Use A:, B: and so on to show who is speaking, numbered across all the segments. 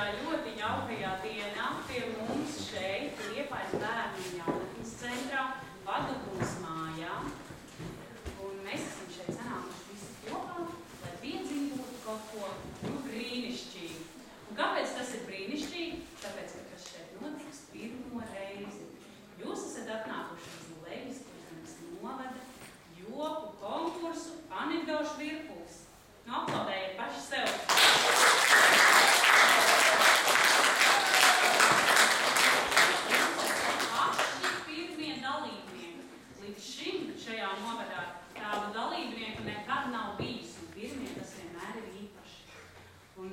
A: šajā ļoti jaukajā dienā pie mums šeit, Liepājas bērnu un jaunatnes centrā, Padugumas mājā. Un mēs esam šeit sanākuši visi kopā, lai piedzīvotu kaut ko brīnišķīgu. Un kāpēc tas ir brīnišķīgi? Tāpēc, ka tas šeit notiks pirmo reizi. Jūs esat atnākuši uz Lejas Kurzemes novada joku konkursu anekdošu virpulis. Nu, aplaudējiet paši sev. Paši pirmie dalībnieki. Līdz šim šajā novadā tādu dalībnieku nekad nav bijis. Un pirmie tas vienmēr ir īpaši. Un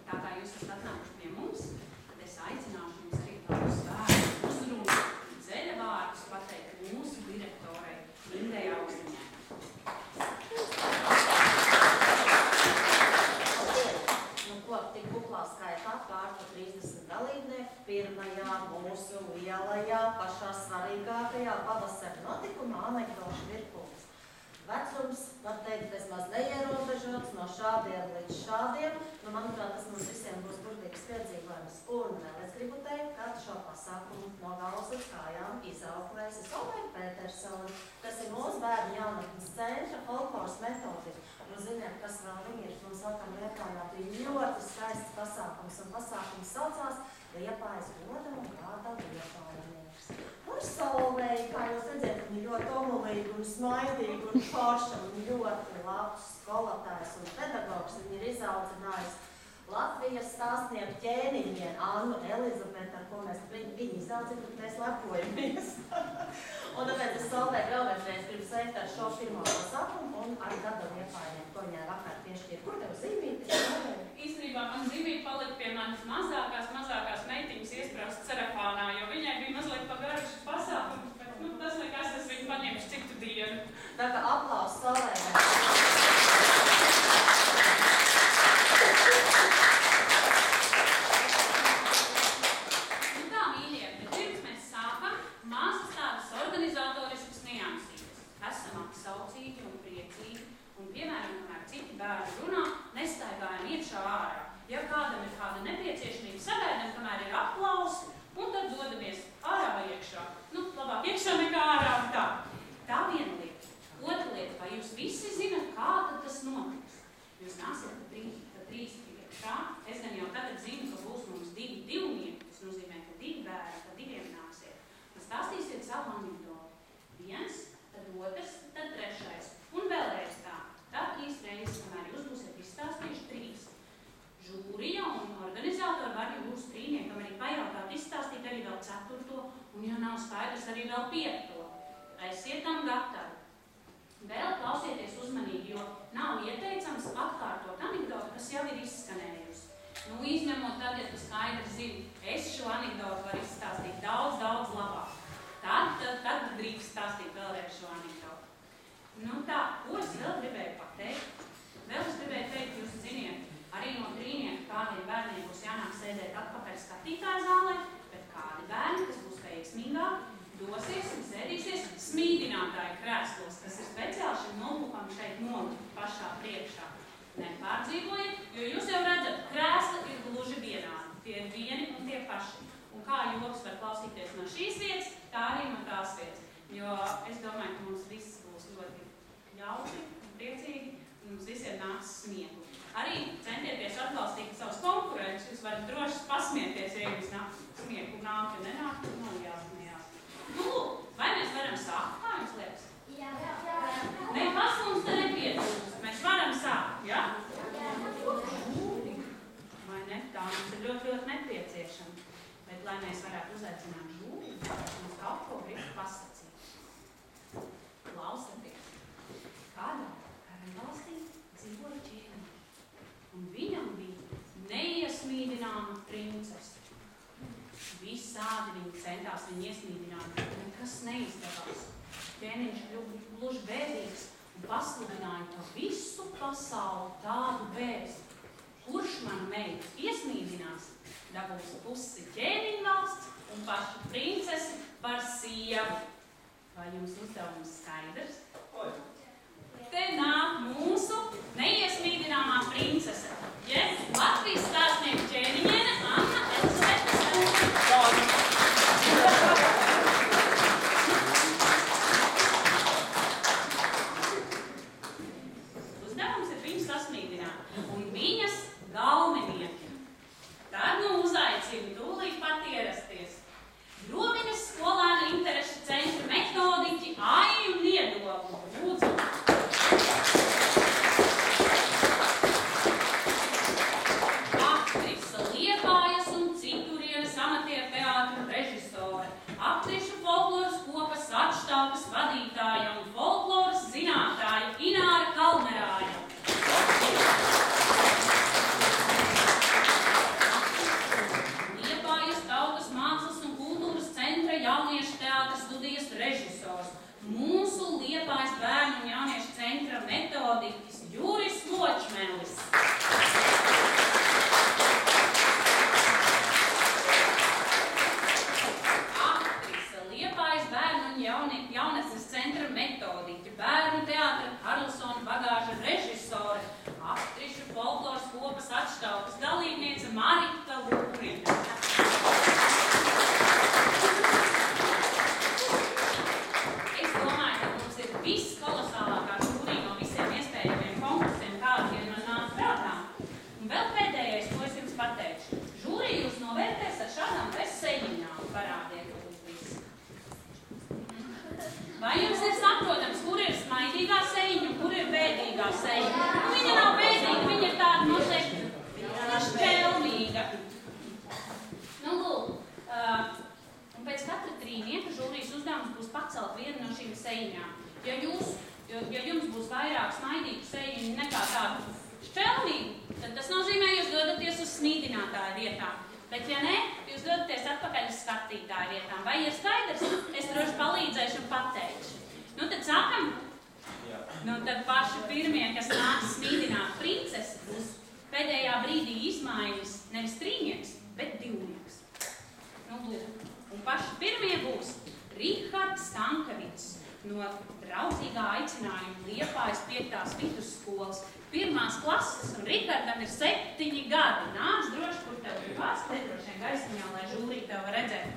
A: tā kā jūs esat atnākuši pie mums, tad es aicināšu jums arī tādus vārdus uzrunu, dzeļa vārdus pateikt mūsu direktorai Indai Augstiņai.
B: Tik kuklā skaitā pārpa 30 dalībnieku pirmajā mūsu lielajā, pašā svarīgākajā pavasara notikumā anekdošu virpulis. Vecums, var teikt, vismaz neierobežots no šādiem līdz šādiem. Nu, manuprāt, tas mums visiem būs burvīgs piedzīvojums. Un vēl es gribu teikt, ka šo pasākumu no galvas līdz kājām izauklēs Solveig Petersone, kas ir mūsu bērnu jaunatnes centra folkloras metodika. Nu, ziniet, kas vēl viņi ir. Mums vakar Liepājā bija ļoti skaists pasākums, un pasākums saucās Liepājas goda un kāda liepājinieks. Un Solveig, kā jūs redzēt, viņi ļoti omulīgi un smaidīgi un forša un ļoti labs skolotājs un pedagogs. Viņi ir izaudzinājis Latvijas stāstnieku ķēniņiem Annu Elizabeti, ar ko mēs viņi izaudzina, bet mēs lepojamies. Un tāpēc es Solveig vēlreiz gribu sveikt ar šo pirmo pasākumu un ar gada liepājiem, ko viņai vakar piešķīra. Kur tev zīmīti?
A: Īstenībā man zīmīti palika pie manas mazākās meitiņas iesprāst cerefānā, jo viņai bija mazliet pagarušas pasākums, bet tas nekas, es viņu paņemšu citu dienu.
B: Tā kā aplaus Solveigai.
A: Bērni runā, nestaigājam iekšā ārā. Ja kādam ir kāda nepieciešamība, sagaidām, kamēr ir aplausi, un tad dodamies ārā vai iekšā. Nu, labāk iekšā nekā ārā un tā. Tā viena lieta. Otra lieta, vai jūs visi zinat, kā tad tas notiks? Jūs nāsiet pa trīs iekšā. Es gan jau tagad zinu, ka būs mums divi divnieki. Tas nozīmē, ka divi bērni, pa diviem nāksiet. Un stāstīsiet savu anekdotu. Viens, tad otrs, tad trešais. Un vēlreiz tā. Tā 3 reizes, kamēr jūs būsiet izstāstījuši 3. Žūrija un organizatori var jūs trīniekam arī pajautāt, izstāstīt arī vēl 4. un, ja nav skaidrs, arī vēl 5. Esiet tam gatavi. Vēl klausieties uzmanīgi, jo nav ieteicams atkārtot anekdotu, kas jau ir izskanējusi. Nu, izņemot tad, ja tu skaidri zini, es šo anekdotu varu izstāstīt daudz labāk. Tad drīkst stāstīt vēlreiz šo anekdotu. Nu tā, ko es vēl gribēju pateikt? Vēl es gribēju teikt, jūs ziniet, arī no trīnieku kādiem bērniem būs jānāk sēdēt atpakaļ skatītāju zālē, bet kādi bērni, kas būs veiksmīgāk, dosies un sēdīsies smīdinātāju krēslos, kas ir speciāli šim nolūkam šeit nolikt pašā priekšā. Nepārdzīvojiet, jo jūs jau redzat, krēsli ir gluži vienādi. Tie ir vieni un tie paši. Un kā joks var klausīties no šīs vietas, tā arī no tās vietas. Jo es domāju, ka mums viss būs ļoti jauki un priecīgi, un mums visiem nāks smieku. Arī centieties atbalstīt savus konkurentus, jūs varat droši pasmieties, ja jums nāk smieku nāk, ja nenāk, nav jāsmējās. Nu, vai mēs varam sākt, kā jums liekas?
C: Jā.
A: Nekas mums te nepiedūst, mēs varam sākt, ja? Vai ne? Tā mums ir ļoti nepieciešama. Bet, lai mēs varētu uzaicināt žūri, mums kaut ko grib pasakīt. Klausieties, kādā karavvalstī dzīvoja ķēniņš, un viņam bija neiesmīdināma princese. Visādi viņi centās viņu iesmīdināt, bet nekas neizdevās. Ķēniņš kļuva gluži bēdīgs un pasludināja pa visu pasauli tādu vēstu. Kurš man meitu iesmīdinās, dabūs pusi ķēniņvalsts un pašu princesi par sievu. Vai jums uzdevums skaidrs? Te nāk mūsu neiesmīdināmā princese. Latvijas stāstnieku ķēniņiene atšķaukas dalībniece Marita Lūriņa. Es domāju, ka mums ir viss kolosālākā žūrija no visiem iespējamiem konkursiem, kādi vien man nāk prātā. Un vēl pēdējais, ko es jums pateikšu. Žūrija jūs novērtēs ar šādām seiņām, parādiet mums visu. Vai jums ir saprotams, kur ir smaidīgā seiņa un kur ir bēdīgā seiņa? Viņa nav bēdīga, viņa ir tāda noteikti, viņa ir šķelmīga. Nu, lūk, un pēc katra trīnieka žūrijas uzdevums būs pacelt vienu no šīm seiņām. Ja jums būs vairāk smaidīgu seiņu nekā tādu šķelmīgu, tad tas nozīmē, jūs dodaties uz smīdinātāju vietām. Bet, ja ne, jūs dodaties atpakaļ uz skatītāju vietām. Vai ir skaidrs? Es droši palīdzēšu un pateikšu. Nu, tad sākam? Jā. Nu, tad paši pirmie, kas nāks smīdināt princesi, būs pēdējā brīdī izmaiņas nevis trīnieks, bet divnieks. Nu, lūk. Un paši pirmie būs Rihards Stankevics no draudzīgā aicinājuma Liepājas 5. vidusskolas 1. klases, un Rihardam ir 7 gadi. Nāc droši, kur tev gribās, te droši vien gaismiņā, lai žūrija tev var redzēt.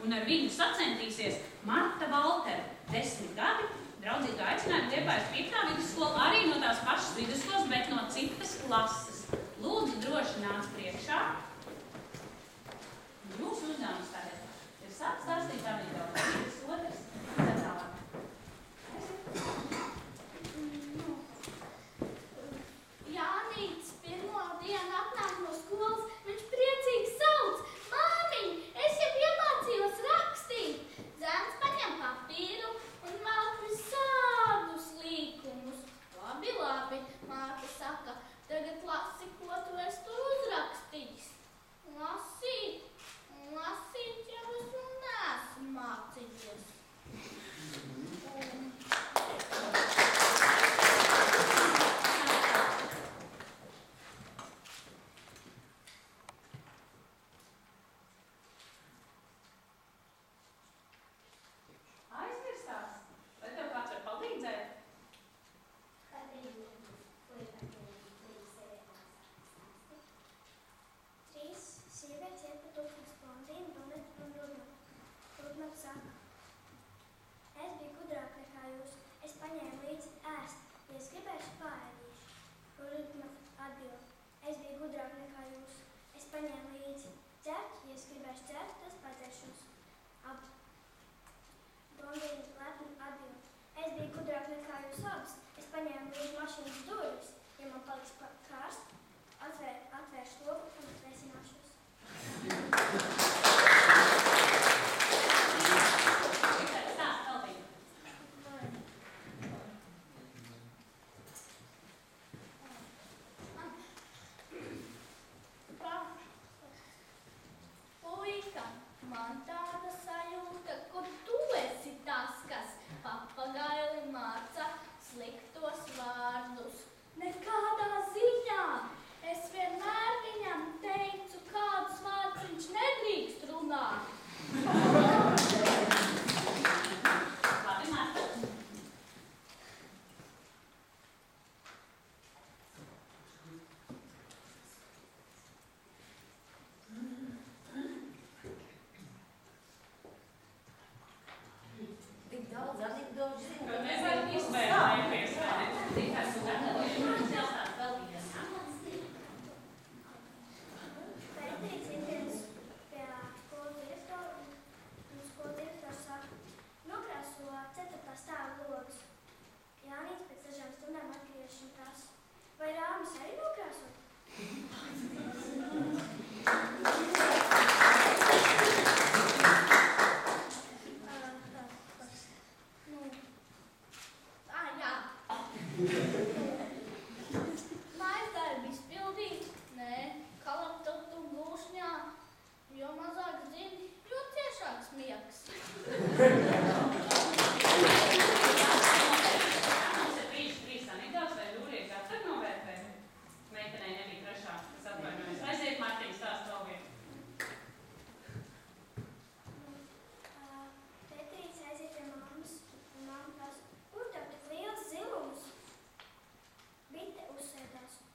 A: Un ar viņu sacentīsies Marta Valtera, 10 gadi, draudzīgā aicinājuma Liepājas 5. vidusskola, arī no tās pašas vidusskolas, bet no citas klases. Lūdzu, droši nāc priekšā. Jūsu uzdevums tagad ir sākt stāstīt anekdotes. Otrs, tad tālāk.
C: Jānīts pirmo dienu atnāk no skolas, viņš priecīgi sauc: Māmiņ, es jau iemācījos rakstīt! Zēns paņem papīru un māk visādus līkumus. Labi, labi, māte saka, tagad lasi, ko tu esi tur uzrakstījis. Lasīt jau es neesmu mācījies.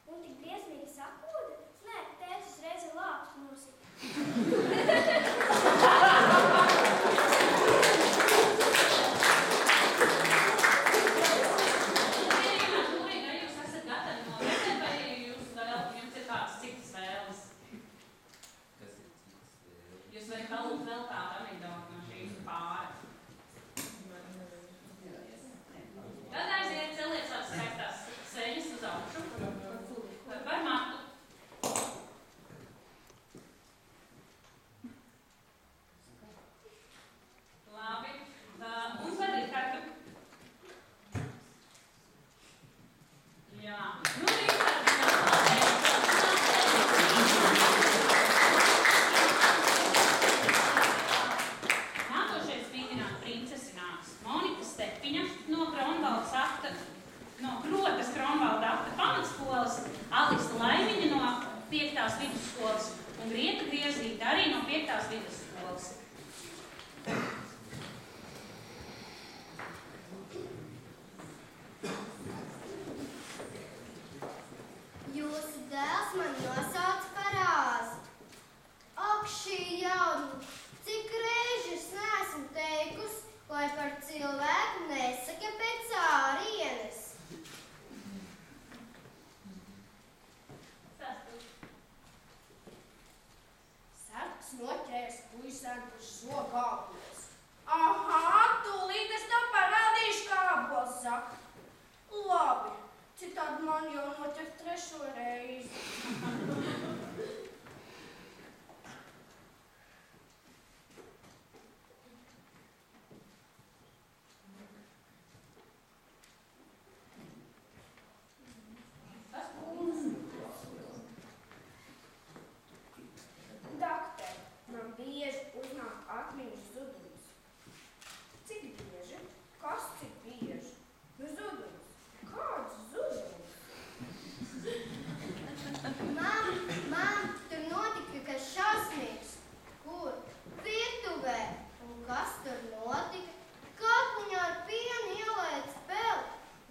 D: Un tik briesmīgi sakoda,
A: 5. vidusskolas un grieķu griezīte arī no 5. vidusskolas.
C: Jūsu dēls man nosauc par āzi. Ak, šī jauna, cik reizi es neesmu teikusi, lai par cilvēku nesaka pēc ārienes.
D: Sargs noķērs puisēm uz zogābols. Aha, tūlīt es tev parādīšu, kā abols saka. Labi, citādi man jau noķer 3. reizi. Dakter, man bieži uznāk atmiņu zudums. Cik bieži? Kas cik bieži? Nu zudums. Kāds zudums?
C: Mam, tur notika kas šausmīgs. Kur? Virtuvē. Un kas tur notika? Katliņā ar pienu ielēca peli.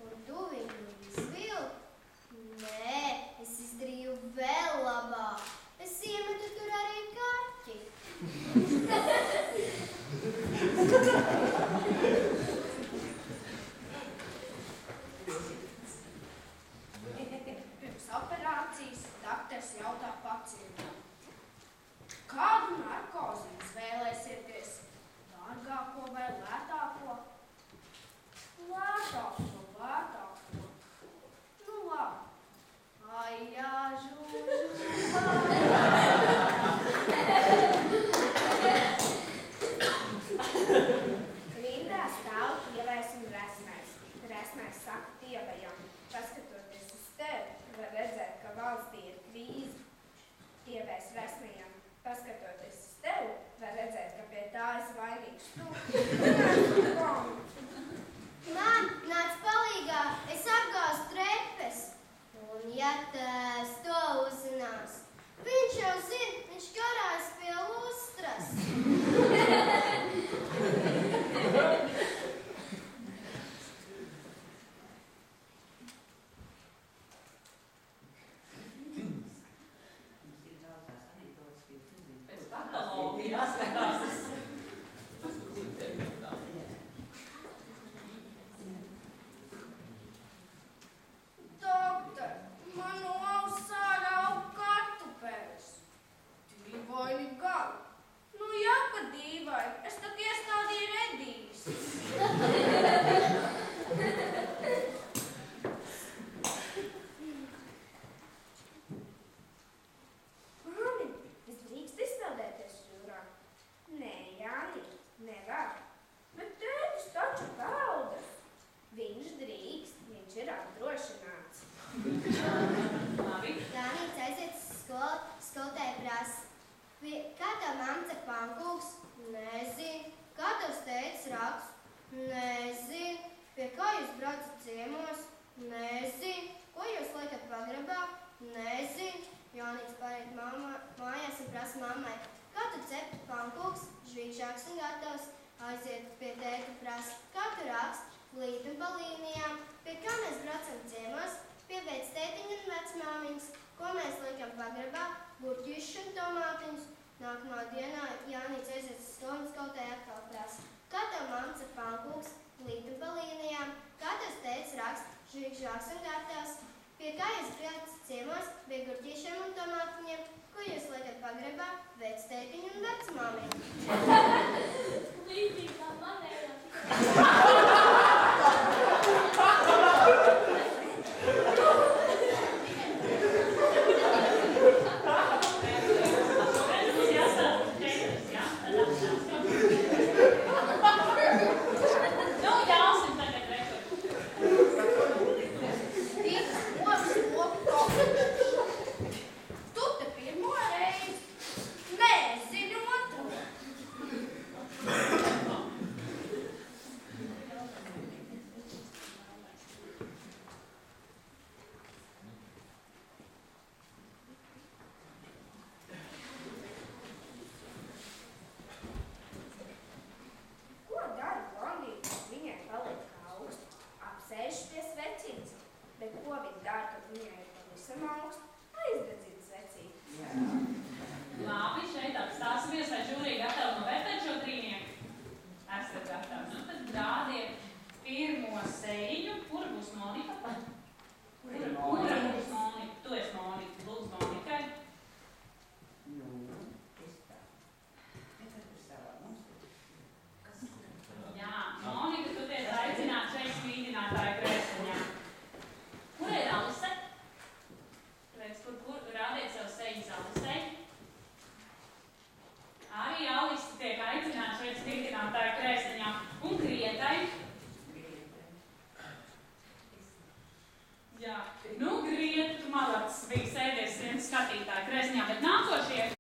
C: Un tu viņu izvilki. Nē, es izdarīju vēl labāk. Es iemetu tur arī karķi.
D: Pirms operācijas dakters jautā pacientam. Kādu narkozi jūs vēlēsieties? Dārgāko vai lētāko? Lētāko. Nu labi. Ai, jā, Rindā stāv tievais un resmais. Resmais saka tievajam, paskatoties uz tevi, var redzēt, ka valstī ir krīze. Tievais resmajam, paskatoties uz tevi, var redzēt, ka pie tā esi vainīgs tu.
C: Man nāc palīgā, es apgāzu trepes. Un ja tēvs to uzzinās, viņš jau zina, viņš karājas pie lustras.
A: Pēc patoloģijas jāskatās.
D: Doktor, man no auss ārā aug kartupeļus. Dīvaini gan. Nu, jā, ka dīvaini. Es tak iestādīju redīs. Mami, es drīkst izpeldēties jūrā? Nē, Jāni, nevar. Bet tētis taču peldas. Viņš drīkst, viņš ir apdrošināts.
A: Labi.
C: Jānīts aiziet uz skolu, skolotāja prasa. Kā tev mamma cep pankūks? Nezinu. Kā tavs tētis raksta? Nezinu. Pie kā jūs braucat ciemos? Nezinu. Ko jūs liekat pagrabā? Nezinu. Jānīts pāriet mājās un prasa mammai. Kā tu cepi pankūks? Žvīgžāks un gatavs. Aiziet pie tēta prasa. Kā tu raksti? Glīti un pa līnijām. Pie kā mēs braucam ciemos? Pie vectētiņa un vecmāmiņas. Ko mēs liekam pagrabā? Gurķišus un tomātiņus. Nākamā dienā Jānīts aiziet uz skolu un skolotāja atkal prasa. Kā tev mamma cep pankūks? Glīti un pa līnijām. Kā tavs tētis raksta? Žvīgžāks un gatavs. Pie kā jūs braucat ciemos? Pie gurķišiem un tomātiņiem. Ko jūs liekat pagrabā? Vectētiņu un vecmāmiņu.
E: Līdzīgi kā manējā.
A: Nu, Grieta, tu malacis bija sēdies viens skatītāju kreziņā, bet nākošie